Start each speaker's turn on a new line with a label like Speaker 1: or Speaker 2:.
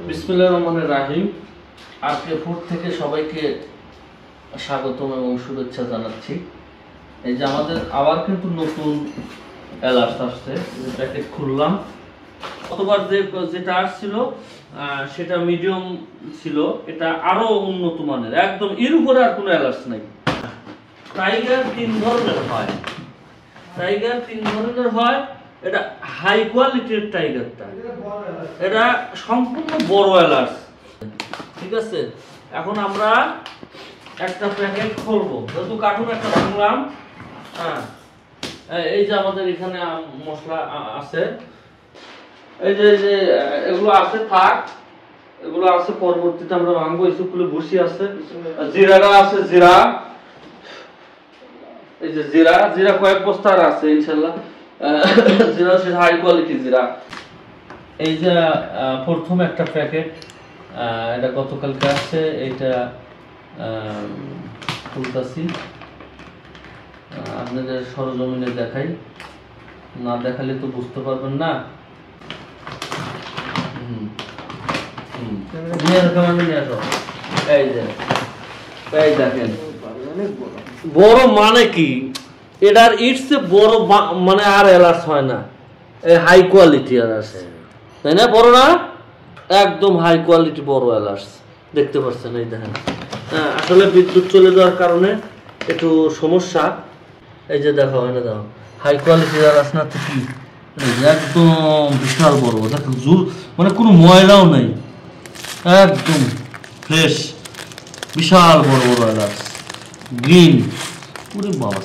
Speaker 1: বিসমিল্লাহির রহমানির রহিম। আরকে ফুড থেকে সবাইকে স্বাগতম এবং শুভেচ্ছা জানাচ্ছি। এই যে আমাদের আবার কিন্তু নতুন এলাচ আসছে, প্যাকেট খুললাম। গতবার যেটা আসছিল সেটা মিডিয়াম ছিল, এটা আরো উন্নত মানের, একদম এর উপরে আর কোনো এলাচ নাই। টাইগার 3 ধরনের হয়, টাইগার 3 ধরনের হয়। এটা হাই কোয়ালিটির টাইগারটা, এটা সম্পূর্ণ বড় এলাচ। ঠিক আছে, এখন আমরা একটা প্যাকেট খুলবো, যেহেতু কার্টুন একটা ভাঙলাম। হ্যাঁ, এই যে আমাদের এখানে মশলা আছে, এই যে এগুলো আছে, থাক এগুলো আছে, পরবর্তীতে আমরা ভাঙবো। এসবগুলো বসি আছে, জিরাটা আছে, জিরা, এই যে জিরা জিরা কয়েক বস্তার আছে ইনশাআল্লাহ। জিরা সেটা হাই কোয়ালিটি জিরা। এই যে প্রথম একটা প্যাকেট, এটা গতকালকে আছে, এটা খুলতাছি, আপনাদের সরজমিনে দেখাই, না দেখালে তো বুঝতে পারবেন না। এই যে এই দেখেন, বড় মানে কি, এটার ইটসে বড় মানে আর এলাচ হয় না, এই হাই কোয়ালিটি এলাচ, তাই না? বড় না, একদম হাই কোয়ালিটি বড় এলাচ দেখতে পাচ্ছেন। এই দেখেন, আসলে বিদ্যুৎ চলে যাওয়ার কারণে একটু সমস্যা। এই যে দেখো, এনে দেখো, হাই কোয়ালিটি এলাচ না তো কি, একদম বিশাল বড়, দেখেন জোর মানে কোনো ময়লাও নাই, একদম ফ্রেশ, বিশাল বড় বড় এলাচ, গ্রিন। ওরে বাবা।